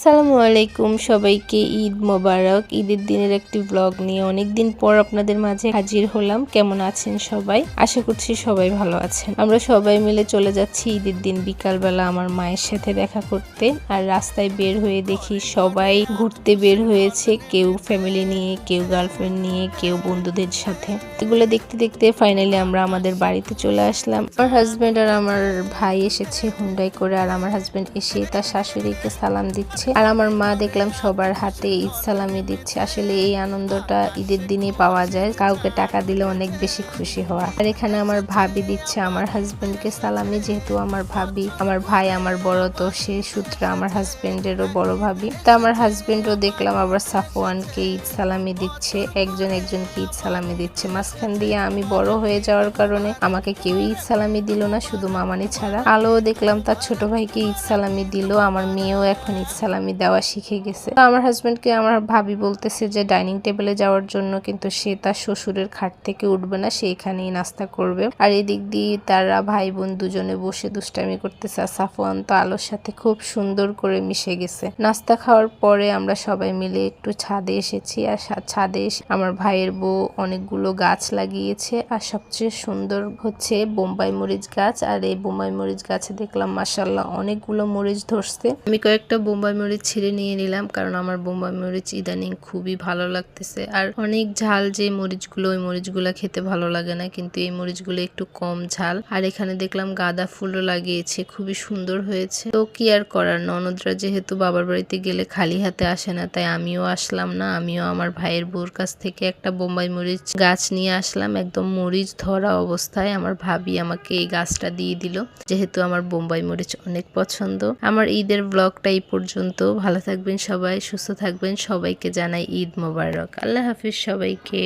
আসসালামু আলাইকুম সবাইকে ঈদ মোবারক। ঈদের দিনের একটি ব্লগ নিয়ে অনেকদিন পর আপনাদের মাঝে হাজির হলাম। কেমন আছেন সবাই? আশা করছি সবাই ভালো আছেন। আমরা সবাই মিলে চলে যাচ্ছি ঈদের দিন বিকালবেলা আমার মায়ের সাথে দেখা করতে। আর রাস্তায় বের হয়ে দেখি সবাই ঘুরতে বের হয়েছে, কেউ ফ্যামিলি নিয়ে, কেউ গার্লফ্রেন্ড নিয়ে, কেউ বন্ধুদের সাথে। এগুলো দেখতে দেখতে ফাইনালি আমরা আমাদের বাড়িতে চলে আসলাম। আমার হাজবেন্ড আর আমার ভাই এসেছে হুন্ডাই করে, আর আমার হাজবেন্ড এসে তার শাশুড়িকে সালাম দিচ্ছে, আর আমার মা দেখলাম সবার হাতে ঈদ সালামি দিচ্ছে। আসলে এই আনন্দটা ঈদের দিনে পাওয়া যায়, কাউকে টাকা দিলে অনেক বেশি খুশি হওয়া। আর এখানে আমার ভাবি দিচ্ছে আমার হাজবেন্ডকে সালামি, যেহেতু আমার ভাবি, আমার ভাই আমার বড়, তো সেই সূত্রে আমার হাজবেন্ডেরও বড় ভাবি। তা আমার হাজবেন্ডও দেখলাম আবার সাফওয়ানকে ঈদ সালামি দিচ্ছে, একজনকে ঈদ সালামি দিচ্ছে। মাঝখান দিয়ে আমি বড় হয়ে যাওয়ার কারণে আমাকে কেউ ঈদ সালামি দিল না, শুধু মামানি ছাড়া। আলো দেখলাম তার ছোট ভাইকে ঈদ সালামি দিল। আমার মেয়েও এখন ঈদ সালামি দেওয়া শিখে গেছে। তো আমার হাজবেন্ডকে আমার ভাবি বলতেছে যে ডাইনিং টেবিলে যাওয়ার জন্য, কিন্তু সে তার শ্বশুরের খাট থেকে উঠবে না, সে এখানেই নাস্তা করবে। আর এদিক দিয়ে তারা ভাই বোন দুজনে বসে দুষ্টামি করতেছে। আর সাফওয়ান তো আলোর সাথে খুব সুন্দর করে মিশে গেছে। নাস্তা খাওয়ার পরে আমরা সবাই মিলে একটু ছাদে এসেছি, আর ছাদে এসে আমার ভাইয়ের বউ অনেকগুলো গাছ লাগিয়েছে। আর সবচেয়ে সুন্দর হচ্ছে বোম্বাই মরিচ গাছ। আর এই বোম্বাই মরিচ গাছে দেখলাম মাশাআল্লাহ অনেকগুলো মরিচ ধরছে। আমি কয়েকটা বোম্বাই মরিচ ছিঁড়ে নিয়ে নিলাম, কারণ আমার বোম্বাই মরিচ ইদানিং খুবই ভালো লাগতেছে। আর অনেক ঝাল যে মরিচগুলো, ওই মরিচগুলো খেতে ভালো লাগে না, কিন্তু এই মরিচগুলো একটু কম ঝাল। আর এখানে দেখলাম গাঁদা ফুলও লাগিয়েছে, খুবই সুন্দর হয়েছে। তো কি আর করার, ননদরা যেহেতু বাবার বাড়িতে গেলে খালি হাতে আসে না, তাই আমিও আসলাম না। আমিও আমার ভাইয়ের বউর কাছ থেকে একটা বোম্বাই মরিচ গাছ নিয়ে আসলাম, একদম মরিচ ধরা অবস্থায়। আমার ভাবি আমাকে এই গাছটা দিয়ে দিল, যেহেতু আমার বোম্বাই মরিচ অনেক পছন্দ। আমার ঈদের ব্লগটা এই পর্যন্ত। ভালো থাকবেন সবাই, সুস্থ থাকবেন। সবাইকে জানাই ঈদ মোবারক। আল্লাহ হাফিজ সবাইকে।